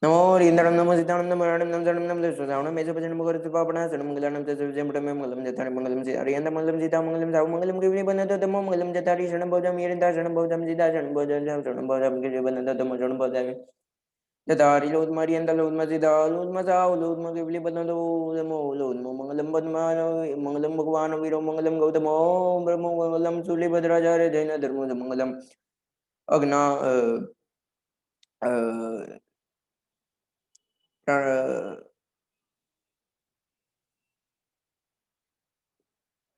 नमो इंद्रम नमो सीताणं नमो राणं नमो शरणं नमो श्रवणं मेष भजनं मुखर पापणा शरणं मंगलानं चतुर्जय मठमे मंगलम जतारि मंगलम सीतारि यंत्र मंगलम सीता मंगलम साहु मंगलम गिरिवनि बंदतो तमो मंगलम जतारि शरणं भोजम येरिंदा शरणं भोजम सीता शरणं भोजम साहु शरणं भोजम गिरिवनि बंदतो तमो शरणं भोजम जतारि लोद मरियंदा लोद मजिदा लोद मजाउ लोद मगिवली बंदतो तमो लोद मंगलम बदमानो मंगलम भगवान वीरो मंगलम गौतमो ब्रह्मो मंगलम शूलिभद्राचार्य जैन धर्मो मंगलम अग्ना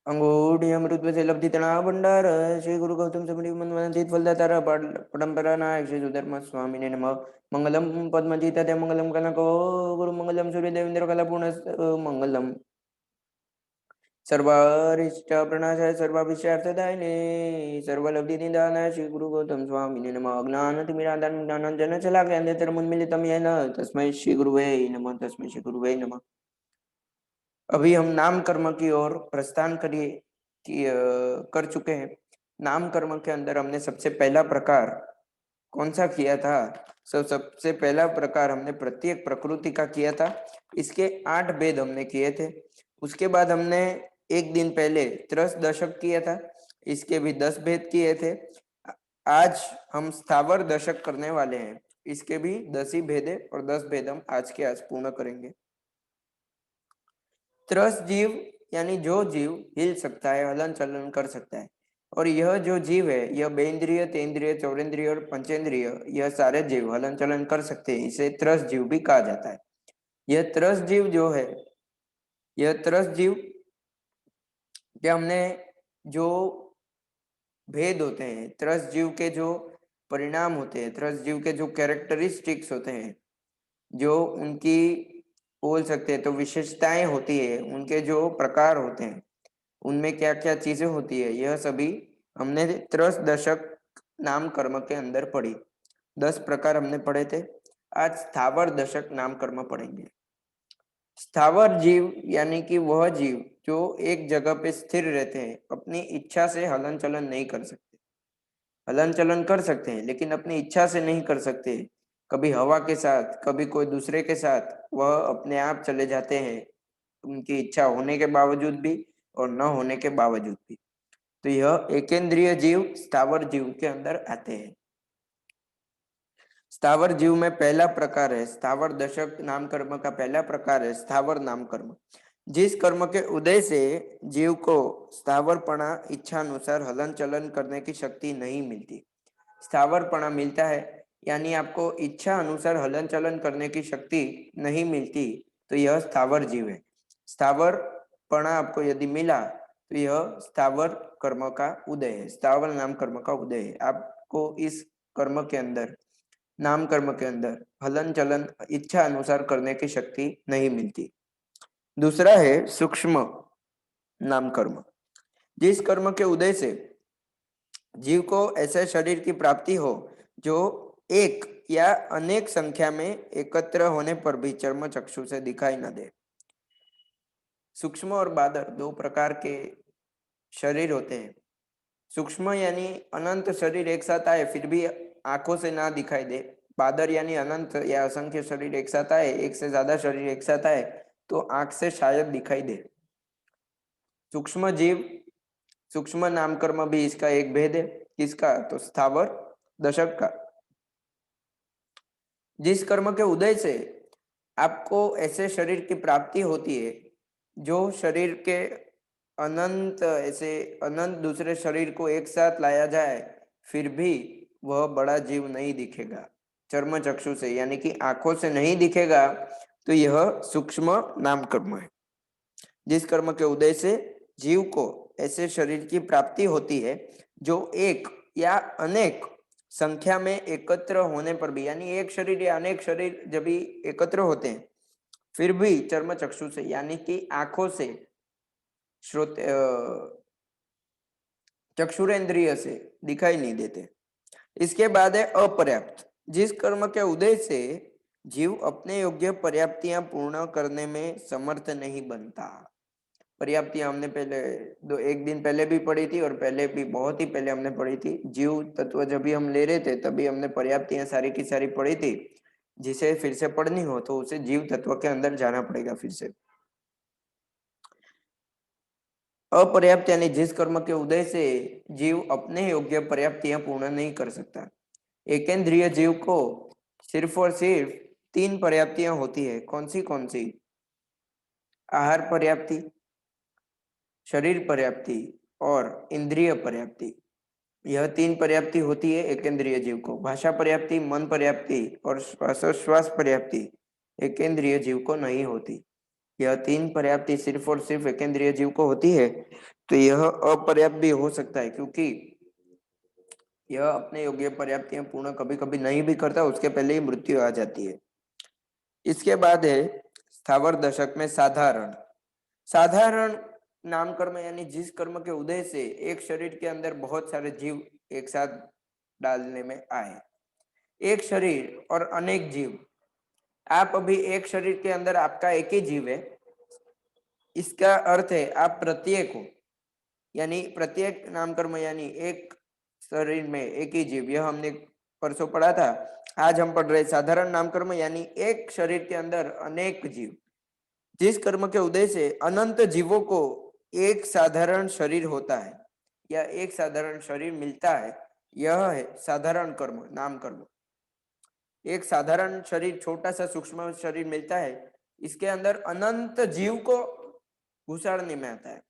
अंगूठी अमृत से लब्धि तना भंडार श्री गुरु गौतम समरी मनवंतित फलदातारा परंपरा नायक श्री सुधर्म स्वामी ने नमः मंगलम पद्मजीत मंगलम कनको गुरु मंगलम सूर्य देवेंद्र कला पूर्ण मंगलम सर्वारिष्ट प्रणाशाय सर्वाभिष्टार्थदायिने सर्वलब्धि निदानाय श्री गुरु गौतम स्वामी ने नमः अज्ञानतिमिरान्धं ज्ञानाञ्जन शलाकयान्यतरमुन्मीलितं येन तस्मै श्री गुरुवे नमः तस्मै श्री गुरुवे नमः। अभी हम नाम कर्म की ओर प्रस्थान कर चुके हैं। नाम कर्म के अंदर हमने सबसे पहला प्रकार कौन सा किया था? सबसे पहला प्रकार हमने प्रत्येक प्रकृति का किया था। इसके 8 भेद हमने किए थे। उसके बाद हमने एक दिन पहले त्रस दशक किया था, इसके भी 10 भेद किए थे। आज हम स्थावर दशक करने वाले हैं, इसके भी 10 ही भेद है और 10 भेद हम आज पूर्ण करेंगे। त्रस जीव यानी जो जीव हिल सकता है, हलन चलन कर सकता है, और यह जो जीव है यह बेन्द्रिय, तेन्द्रिय, चौरेन्द्रिय और पंचेंद्रिय यह सारे जीव हलन चलन कर सकते हैं, इसे त्रस जीव भी कहा जाता है। यह त्रस जीव जो है, यह त्रस जीव के हमने जो भेद होते हैं, त्रस जीव के जो परिणाम होते हैं, त्रस जीव के जो कैरेक्टरिस्टिक्स होते हैं, जो उनकी बोल सकते हैं तो विशेषताएं होती है, उनके जो प्रकार होते हैं, उनमें क्या क्या चीजें होती है, यह सभी हमने त्रस दशक नाम कर्म के अंदर पढ़ी। 10 प्रकार हमने पढ़े थे। आज स्थावर दशक नाम कर्म पढ़ेंगे। स्थावर जीव यानी कि वह जीव जो एक जगह पे स्थिर रहते हैं, अपनी इच्छा से हलन चलन नहीं कर सकते। हलन चलन कर सकते हैं लेकिन अपनी इच्छा से नहीं कर सकते। कभी हवा के साथ, कभी कोई दूसरे के साथ वह अपने आप चले जाते हैं, उनकी इच्छा होने के बावजूद भी और न होने के बावजूद भी। तो यह एकेंद्रिय जीव स्थावर जीव के अंदर आते हैं। स्थावर जीव में पहला प्रकार है स्थावर दशक नाम कर्म का पहला प्रकार है स्थावर नाम कर्म। जिस कर्म के उदय से जीव को स्थावरपणा इच्छा अनुसार हलन चलन करने की शक्ति नहीं मिलती। स्थावरपणा मिलता है यानी आपको इच्छा अनुसार हलन चलन करने की शक्ति नहीं मिलती, तो यह स्थावर जीव है। स्थावरपणा आपको यदि मिला तो यह स्थावर कर्म का उदय है, स्थावर नाम कर्म का उदय है। आपको इस कर्म के अंदर, नाम कर्म के अंदर हलन चलन इच्छा अनुसार करने की शक्ति नहीं मिलती। दूसरा है सूक्ष्म नाम कर्म। जिस कर्म के उदय से जीव को ऐसे शरीर की प्राप्ति हो जो एक या अनेक संख्या में एकत्र होने पर भी चर्म चक्षु से दिखाई न दे। सूक्ष्म और बादर 2 प्रकार के शरीर होते हैं। सूक्ष्म यानी अनंत शरीर एक साथ आए फिर भी आंखों से ना दिखाई दे। बादर यानी अनंत या असंख्य शरीर एक साथ आए, एक से ज्यादा शरीर एक साथ आए तो आंख से शायद दिखाई दे। सूक्ष्म जीव, सूक्ष्म नाम कर्म भी इसका एक भेद है। किसका? तो स्थावर दशक का। जिस कर्म के उदय से आपको ऐसे शरीर की प्राप्ति होती है जो शरीर के अनंत, ऐसे अनंत दूसरे शरीर को एक साथ लाया जाए फिर भी वह बड़ा जीव नहीं दिखेगा चर्म चक्षु से, यानी कि आंखों से नहीं दिखेगा, तो यह सूक्ष्म नाम कर्म है। जिस कर्म के उदय से जीव को ऐसे शरीर की प्राप्ति होती है जो एक या अनेक संख्या में एकत्र होने पर भी, यानी एक शरीर या अनेक शरीर जब भी एकत्र होते हैं फिर भी चर्म चक्षु से यानी कि आंखों से, श्रोते चक्षुरेंद्रिय से दिखाई नहीं देते। इसके बाद है अपर्याप्त। जिस कर्म के उदय से जीव अपने योग्य पर्याप्तियां पूर्ण करने में समर्थ नहीं बनता। पर्याप्तियां हमने पहले एक दिन पहले भी पढ़ी थी और पहले भी बहुत ही पहले हमने पढ़ी थी। जीव तत्व जब भी हम ले रहे थे तभी हमने पर्याप्तियां सारी की सारी पढ़ी थी। जिसे फिर से पढ़नी हो तो उसे जीव तत्व के अंदर जाना पड़ेगा फिर से। अपर्याप्त यानी जिस कर्म के उदय से जीव अपने योग्य पर्याप्तियां पूर्ण नहीं कर सकता। एकेंद्रिय जीव को सिर्फ और सिर्फ 3 पर्याप्तियां होती है। कौन सी? आहार पर्याप्ति, शरीर पर्याप्ति और इंद्रिय पर्याप्ति। यह 3 पर्याप्ति होती है एकेंद्रिय जीव को। भाषा पर्याप्ति, मन पर्याप्ति और श्वासोश्वास पर्याप्ति एकेंद्रिय जीव को नहीं होती। यह 3 पर्याप्ति सिर्फ और सिर्फ एकेंद्रिय जीव को होती है। तो यह अपर्याप्त भी हो सकता है, क्योंकि यह अपने योग्य पर्याप्तियां पूर्ण कभी कभी नहीं भी करता, उसके पहले ही मृत्यु आ जाती है। इसके बाद है स्थावर दशक में साधारण। साधारण नाम कर्म यानी जिस कर्म के उदय से एक शरीर के अंदर बहुत सारे जीव एक साथ डालने में आए। एक शरीर और अनेक जीव। आप अभी एक शरीर के अंदर आपका एक ही जीव है, इसका अर्थ है आप प्रत्येक हो, यानी प्रत्येक नाम कर्म यानी एक शरीर में एक ही जीव। यह हमने परसों पढ़ा था। आज हम पढ़ रहे साधारण नाम कर्म यानी एक शरीर के अंदर अनेक जीव। जिस कर्म के उदय से अनंत जीवों को एक साधारण शरीर होता है या एक साधारण शरीर मिलता है, यह है साधारण कर्म नाम कर्म। एक साधारण शरीर, छोटा सा सूक्ष्म शरीर मिलता है, इसके अंदर अनंत जीव को घुसाड़ने में आता है।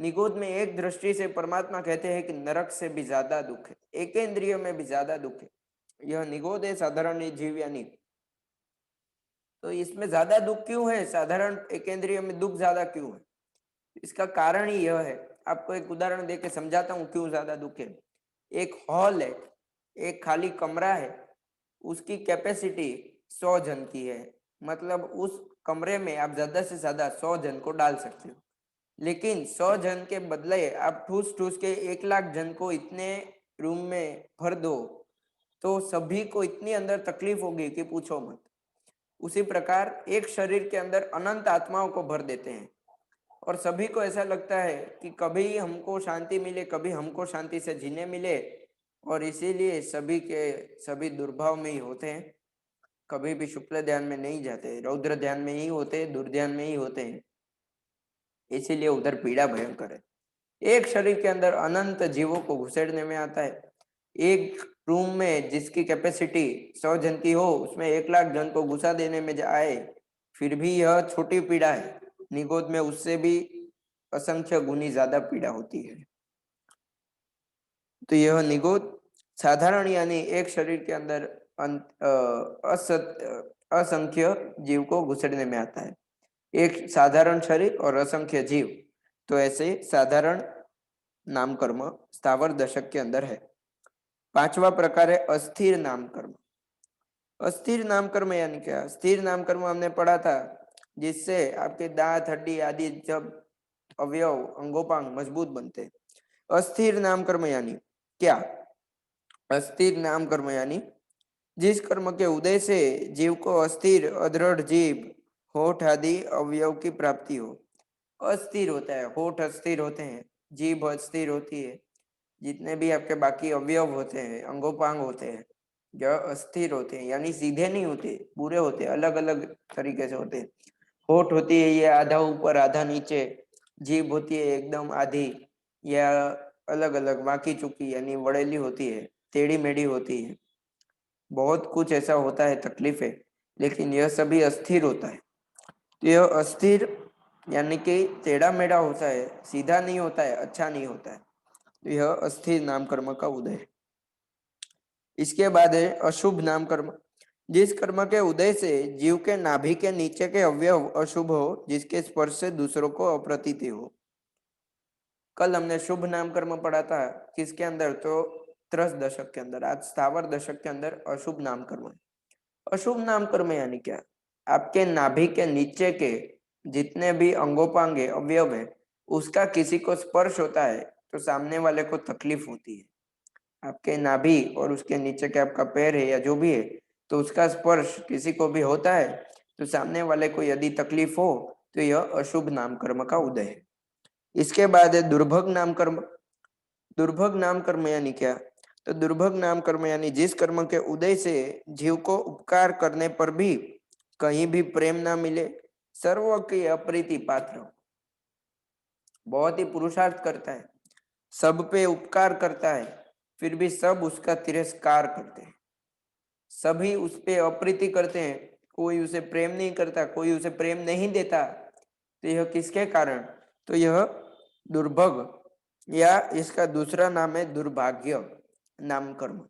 निगोद में एक दृष्टि से परमात्मा कहते हैं कि नरक से भी ज्यादा दुख है, एकेंद्रिय में भी ज्यादा दुख है। यह निगोद है साधारण जीव यानी। तो इसमें ज्यादा दुख क्यों है? साधारण एकेंद्रिय में दुख ज्यादा क्यों है? इसका कारण ही यह है। आपको एक उदाहरण देके समझाता हूँ क्यों ज्यादा दुख है। एक हॉल है, एक खाली कमरा है, उसकी कैपेसिटी 100 जन की है। मतलब उस कमरे में आप ज्यादा से ज्यादा 100 जन को डाल सकते हो। लेकिन 100 जन के बदले आप ठूस ठूस के 1 लाख जन को इतने रूम में भर दो, तो सभी को इतनी अंदर तकलीफ होगी कि पूछो मत। उसी प्रकार एक शरीर के अंदर अनंत आत्माओं को भर देते हैं और सभी को ऐसा लगता है कि कभी हमको शांति मिले, कभी हमको शांति से जीने मिले, और इसीलिए सभी के सभी दुर्भाव में ही होते हैं। कभी भी शुक्ल ध्यान में नहीं जाते, रौद्र ध्यान में ही होते, दुर्ध्यान में ही होते हैं। इसीलिए उधर पीड़ा भयंकर है। एक शरीर के अंदर अनंत जीवों को घुसेड़ने में आता है। एक रूम में जिसकी कैपेसिटी 100 जन की हो, उसमें 1 लाख जन को घुसा देने में आए, फिर भी यह छोटी पीड़ा है। निगोद में उससे भी असंख्य गुनी ज्यादा पीड़ा होती है। तो यह निगोद साधारण यानी एक शरीर के अंदर असंख्य जीव को घुसेड़ने में आता है। एक साधारण शरीर और असंख्य जीव। तो ऐसे साधारण नाम कर्म स्थावर दशक के अंदर है। 5वां प्रकार है अस्थिर नाम कर्म। अस्थिर नाम कर्म यानी क्या? स्थिर नाम कर्म हमने पढ़ा था, जिससे आपके दांत, हड्डी आदि जब अवयव अंगोपांग मजबूत बनते हैं। अस्थिर नाम कर्म यानी क्या? अस्थिर नाम कर्म यानी जिस कर्म के उदय से जीव को अस्थिर, अदृढ़ जीभ, होठ आदि अवयव की प्राप्ति हो। अस्थिर होता है, होठ अस्थिर होते हैं, जीभ अस्थिर होती है, जितने भी आपके बाकी अवयव होते हैं, अंगोपांग होते हैं, जो अस्थिर होते हैं यानी सीधे नहीं होते, पूरे होते हैं, अलग अलग तरीके से होते हैं। होठ होती है ये आधा ऊपर आधा नीचे, जीभ होती है एकदम आधी या अलग अलग बाकी चुकी यानी वड़ेली होती है, टेढ़ी मेढ़ी होती है। बहुत कुछ ऐसा होता है तकलीफें, लेकिन यह सभी अस्थिर होता है। तो यह अस्थिर यानी कि टेढ़ा मेढ़ा होता है, सीधा नहीं होता है, अच्छा नहीं होता है। तो यह अस्थिर नाम कर्म का उदय है। इसके बाद है अशुभ नाम कर्म। जिस कर्म के उदय से जीव के नाभि के नीचे के अवयव अशुभ हो, जिसके स्पर्श से दूसरों को अप्रतीति हो। कल हमने शुभ नाम कर्म पढ़ा था, किसके अंदर? तो त्रस दशक के अंदर। आज स्थावर दशक के अंदर अशुभ नाम कर्म है। अशुभ नाम कर्म यानी क्या? आपके नाभि के नीचे के जितने भी अंगोपांगे अवयव है, उसका किसी को स्पर्श होता है तो सामने वाले को तकलीफ होती है। आपके नाभि और उसके नीचे के आपका पैर है या जो भी है, तो उसका स्पर्श किसी को भी होता है तो सामने वाले को यदि तकलीफ हो, तो यह अशुभ नाम कर्म का उदय है। इसके बाद है दुर्भग नाम कर्म। दुर्भग नाम कर्म यानी क्या? तो दुर्भग नाम कर्म यानी जिस कर्म के उदय से जीव को उपकार करने पर भी कहीं भी प्रेम ना मिले, सर्व की अप्रीति पात्र, बहुत ही पुरुषार्थ करता है, सब पे उपकार करता है, फिर भी सब उसका तिरस्कार करते हैं, सभी उस पे अप्रीति करते हैं, कोई उसे प्रेम नहीं करता, कोई उसे प्रेम नहीं देता। तो यह किसके कारण? तो यह दुर्भग या इसका दूसरा नाम है दुर्भाग्य नाम कर्म।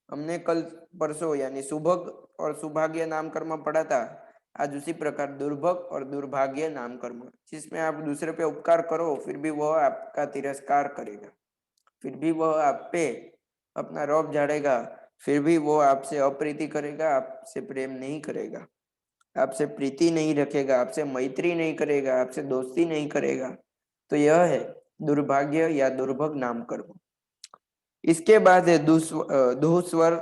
हमने कल परसों यानी सुभग और सुभाग्य नाम कर्म पढ़ा था। आज उसी प्रकार दुर्भग और दुर्भाग्य नाम कर्म, जिसमें आप दूसरे पे उपकार करो फिर भी वह आपका तिरस्कार करेगा, फिर भी वह आप पे अपना रौब झाड़ेगा, फिर भी वो आपसे अप्रीति करेगा, आपसे प्रेम नहीं करेगा, आपसे प्रीति नहीं रखेगा, आपसे मैत्री नहीं करेगा, आपसे दोस्ती नहीं करेगा। तो यह है दुर्भाग्य या दुर्भग नाम कर्म। इसके बाद है दुस्वर,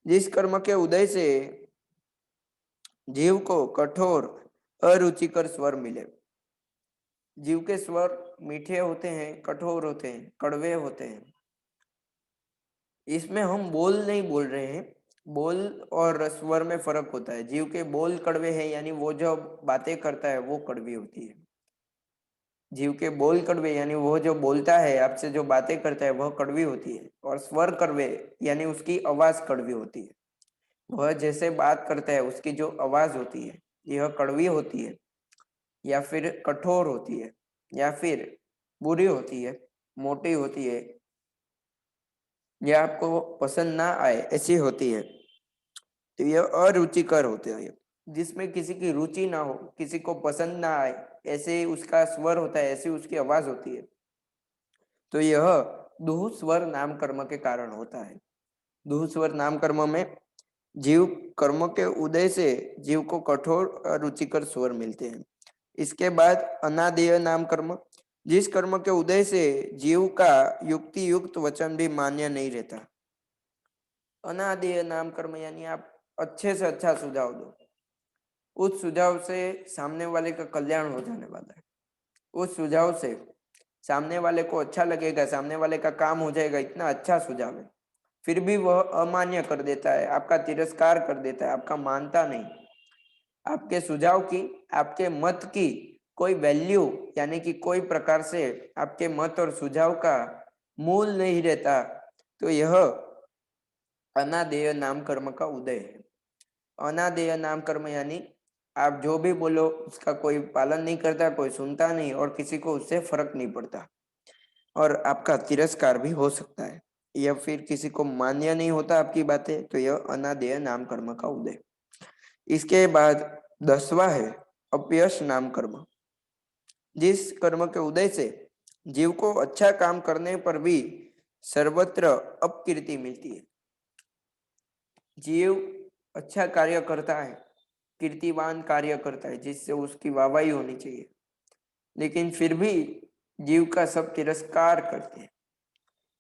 जिस कर्म के उदय से जीव को कठोर अरुचिकर स्वर मिले। जीव के स्वर मीठे होते हैं, कठोर होते हैं, कड़वे होते हैं। इसमें हम बोल नहीं बोल रहे हैं, बोल और स्वर में फर्क होता है। जीव के बोल कड़वे हैं यानी वो जो बातें करता है वो कड़वी होती है। जीव के बोल कड़वे यानी वो जो बोलता है, आपसे जो बातें करता है वह कड़वी होती है। और स्वर कड़वे यानी उसकी आवाज कड़वी होती है। वह जैसे बात करता है उसकी जो आवाज होती है यह कड़वी होती है, या फिर कठोर होती है, या फिर बुरी होती है, मोटी होती है, या आपको पसंद ना आए ऐसी होती है। तो यह अरुचिकर होते हैं, जिसमें किसी की रुचि ना हो, किसी को पसंद ना आए, ऐसे उसका स्वर होता है, ऐसी उसकी आवाज होती है। तो यह दुह स्वर नाम कर्म के कारण होता है। दुह स्वर नाम कर्म में जीव कर्म के उदय से जीव को कठोर और रुचिकर स्वर मिलते हैं। इसके बाद अनादेय नाम कर्म, जिस कर्म के उदय से जीव का युक्ति युक्त वचन भी मान्य नहीं रहता। अनादेय नाम कर्म यानी आप अच्छे से अच्छा सुझाव दो, उस सुझाव से सामने वाले का कल्याण हो जाने वाला है, उस सुझाव से सामने वाले को अच्छा लगेगा, सामने वाले का काम हो जाएगा, इतना अच्छा सुझाव है, फिर भी वह अमान्य कर देता है, आपका तिरस्कार कर देता है, आपका मानता नहीं। आपके सुझाव की, आपके मत की कोई वैल्यू यानी कि कोई प्रकार से आपके मत और सुझाव का मूल नहीं रहता। तो यह अनादेय नाम कर्म का उदय है। अनादेय नाम कर्म यानी आप जो भी बोलो उसका कोई पालन नहीं करता, कोई सुनता नहीं और किसी को उससे फर्क नहीं पड़ता, और आपका तिरस्कार भी हो सकता है, या फिर किसी को मान्य नहीं होता आपकी बातें। तो यह अनादेय नाम कर्म का उदय। इसके बाद 10वां है अपयश नाम कर्म, जिस कर्म के उदय से जीव को अच्छा काम करने पर भी सर्वत्र अपकीर्ति मिलती है। जीव अच्छा कार्य करता है, कीर्तिवान कार्य करता है जिससे उसकी वाहवाही होनी चाहिए, लेकिन फिर भी जीव का सब तिरस्कार करते हैं,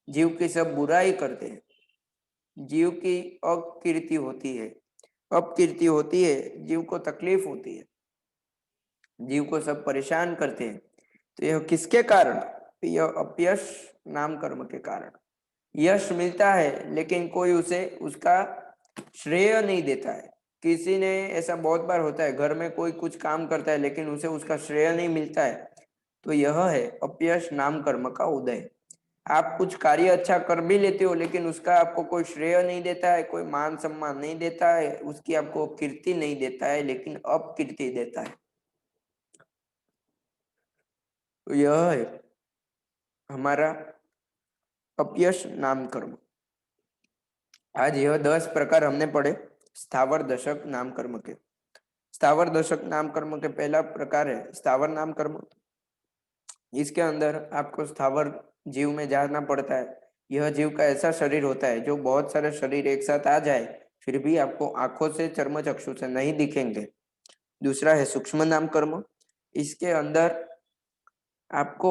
जीव की सब बुराई करते हैं, जीव की अकीर्ति होती है, अपकीर्ति होती है, जीव को तकलीफ होती है, जीव को सब परेशान करते हैं। तो यह किसके कारण? तो यह अपयश नाम कर्म के कारण। यश मिलता है लेकिन कोई उसे उसका श्रेय नहीं देता है। किसी ने ऐसा बहुत बार होता है, घर में कोई कुछ काम करता है लेकिन उसे उसका श्रेय नहीं मिलता है। तो यह है अपयश नाम कर्म का उदय। आप कुछ कार्य अच्छा कर भी लेते हो लेकिन उसका आपको कोई श्रेय नहीं देता है, कोई मान सम्मान नहीं देता है, उसकी आपको कीर्ति नहीं देता है, लेकिन अपकीर्ति देता है। तो यह है हमारा अपयश नाम कर्म। आज यह 10 प्रकार हमने पढ़े स्थावर दशक नाम कर्म के। स्थावर दशक नाम कर्म के पहला प्रकार है स्थावर नाम कर्म। इसके अंदर आपको स्थावर जीव में जानना पड़ता है। यह जीव का ऐसा शरीर होता है जो बहुत सारे शरीर एक साथ आ जाए फिर भी आपको आंखों से, चर्म चक्षु से नहीं दिखेंगे। दूसरा है सूक्ष्म नाम कर्म। इसके अंदर आपको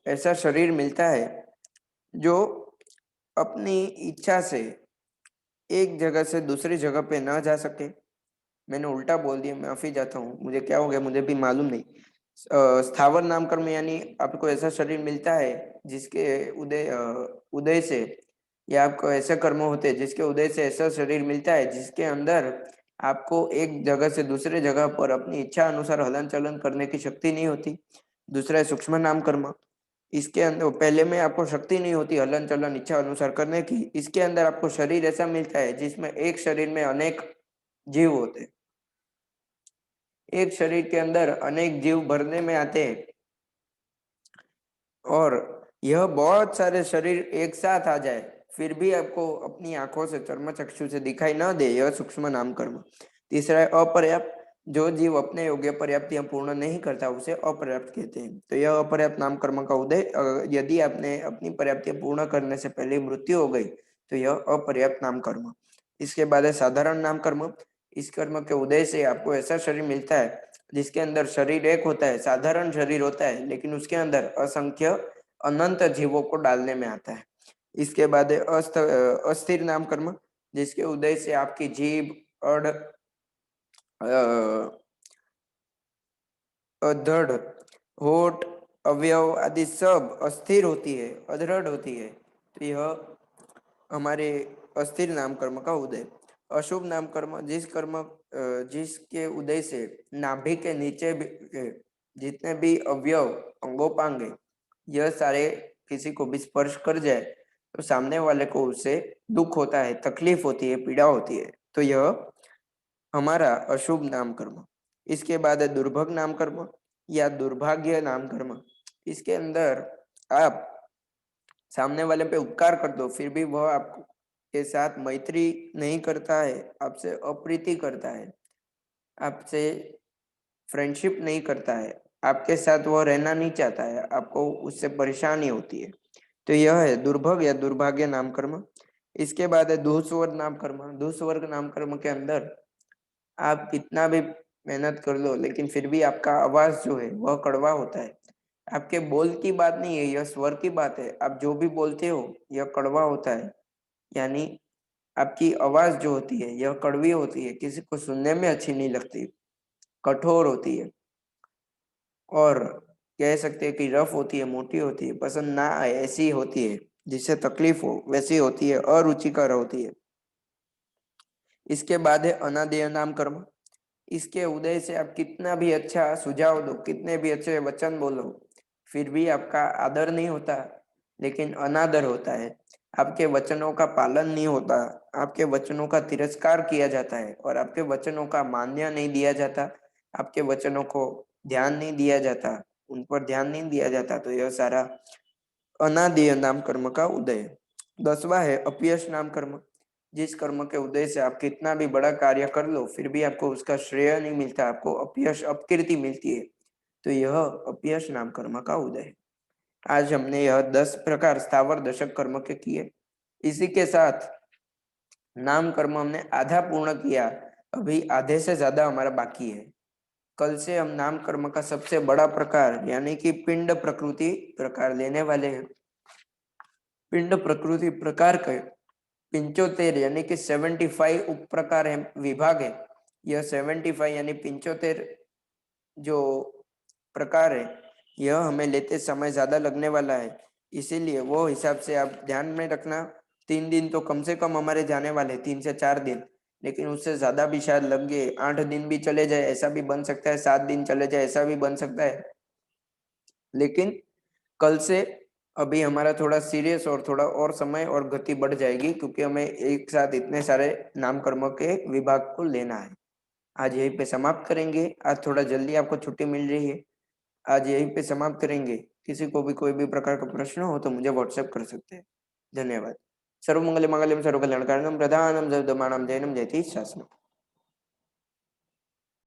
ऐसा शरीर मिलता है जो अपनी इच्छा से एक जगह से दूसरी जगह पे ना जा सके। मैंने उल्टा बोल दिया, माफी चाहता हूँ, मुझे क्या हो गया मुझे भी मालूम नहीं। स्थावर नाम कर्म यानी आपको ऐसा शरीर मिलता है जिसके उदय से या आपको ऐसे कर्म होते हैं जिसके उदय से ऐसा शरीर मिलता है जिसके अंदर आपको एक जगह से दूसरे जगह पर अपनी इच्छा अनुसार हलन चलन करने की शक्ति नहीं होती। दूसरा है सूक्ष्म नाम कर्म। इसके अंदर पहले में आपको शक्ति नहीं होती हलन चलन इच्छा अनुसार करने की। इसके अंदर आपको शरीर ऐसा मिलता है जिसमें एक शरीर में अनेक जीव होते हैं। एक शरीर के अंदर अनेक जीव भरने में आते हैं और यह बहुत सारे शरीर एक साथ आ जाए फिर भी आपको अपनी आंखों से चर्म चक्षु से दिखाई न दे, यह सूक्ष्म नाम कर्म। तीसरा है अपर्याप्त। जो जीव अपने योग्य पर्याप्तियां पूर्ण नहीं करता उसे अपर्याप्त कहते हैं। तो यह अपर्याप्त नाम कर्म का उदय, यदि आपने अपनी पर्याप्तियां पूर्ण करने से पहले मृत्यु हो गई तो यह अपर्याप्त नाम कर्म। इसके बाद है साधारण नाम कर्म। इस कर्म के उदय से आपको ऐसा शरीर मिलता है जिसके अंदर शरीर एक होता है, साधारण शरीर होता है, लेकिन उसके अंदर असंख्य अनंत जीवों को डालने में आता है। इसके बाद है अस्थिर नाम कर्म, जिसके उदय से आपकी जीभ, अड़, अधड़, होठ, अवयव आदि सब अस्थिर होती है, अदृढ़ होती है। तो यह हमारे अस्थिर नाम कर्म का उदय। अशुभ नाम कर्म, जिसके उदय से नाभि के नीचे के जितने भी अवयव अंगोपांग है, यह सारे किसी को भी स्पर्श कर जाए तो सामने वाले को उससे दुख होता है, तकलीफ होती है, पीड़ा होती है। तो यह हमारा अशुभ नाम कर्म। इसके बाद है दुर्भग नाम कर्म या दुर्भाग्य नाम कर्म। इसके अंदर आप सामने वाले पे उपकार कर दो फिर भी वह आपको के साथ मैत्री नहीं करता है, आपसे अप्रीति करता है, आपसे फ्रेंडशिप नहीं करता है, आपके साथ वह रहना नहीं चाहता है, आपको उससे परेशानी होती है। तो यह है दुर्भग या दुर्भाग्य नाम कर्म। इसके बाद है दुस्वर्ग नाम कर्म। दुस्वर्ग नाम कर्म के अंदर आप कितना भी मेहनत कर लो लेकिन फिर भी आपका आवाज जो है वह कड़वा होता है। आपके बोल की बात नहीं है, यह स्वर की बात है। आप जो भी बोलते हो यह कड़वा होता है, यानी आपकी आवाज जो होती है यह कड़वी होती है, किसी को सुनने में अच्छी नहीं लगती, कठोर होती है और कह सकते हैं कि रफ होती है, मोटी होती है, पसंद ना आए ऐसी होती है, जिससे तकलीफ हो वैसी होती है, अरुचिकर होती है। इसके बाद है अनादेय नाम कर्म। इसके उदय से आप कितना भी अच्छा सुझाव दो, कितने भी अच्छे वचन बोलो, फिर भी आपका आदर नहीं होता, लेकिन अनादर होता है। आपके वचनों का पालन नहीं होता, आपके वचनों का तिरस्कार किया जाता है और आपके वचनों का मान्य नहीं दिया जाता, आपके वचनों को ध्यान नहीं दिया जाता, उन पर ध्यान नहीं दिया जाता। तो यह सारा अनादेय नाम कर्म का उदय। 10वां है अपयश नाम कर्म। जिस कर्म के उदय से आप कितना भी बड़ा कार्य कर लो फिर भी आपको उसका श्रेय नहीं मिलता, आपको अपयश अपकीर्ति मिलती है। तो यह अपयश नाम कर्म का उदय है। आज हमने यह 10 प्रकार स्थावर दशक कर्म के किए। इसी के साथ नाम कर्म हमने आधा पूर्ण किया, अभी आधे से ज्यादा हमारा बाकी है। कल से हम नाम कर्म का सबसे बड़ा प्रकार यानी कि पिंड प्रकृति प्रकार लेने वाले हैं। पिंड प्रकृति प्रकार के 75 यानी कि 75 उप प्रकार है, विभाग है। यह 75 यानी 75 जो प्रकार है यह हमें लेते समय ज्यादा लगने वाला है, इसीलिए वो हिसाब से आप ध्यान में रखना। 3 दिन तो कम से कम हमारे जाने वाले, 3 से 4 दिन, लेकिन उससे ज्यादा भी शायद लग गए। 8 दिन भी चले जाए ऐसा भी बन सकता है, 7 दिन चले जाए ऐसा भी बन सकता है। लेकिन कल से अभी हमारा थोड़ा सीरियस और थोड़ा और समय और गति बढ़ जाएगी, क्योंकि हमें एक साथ इतने सारे नाम कर्मों के विभाग को लेना है। आज यहीं पे समाप्त करेंगे। आज थोड़ा जल्दी आपको छुट्टी मिल रही है, आज यहीं पे समाप्त करेंगे। किसी को भी कोई भी प्रकार का प्रश्न हो तो मुझे व्हाट्सएप कर सकते हैं। धन्यवाद। सर्वमंगल मंगलम सर्वकल्याणकारणम प्रधानम जयदमानम जैनम जयति शासनम।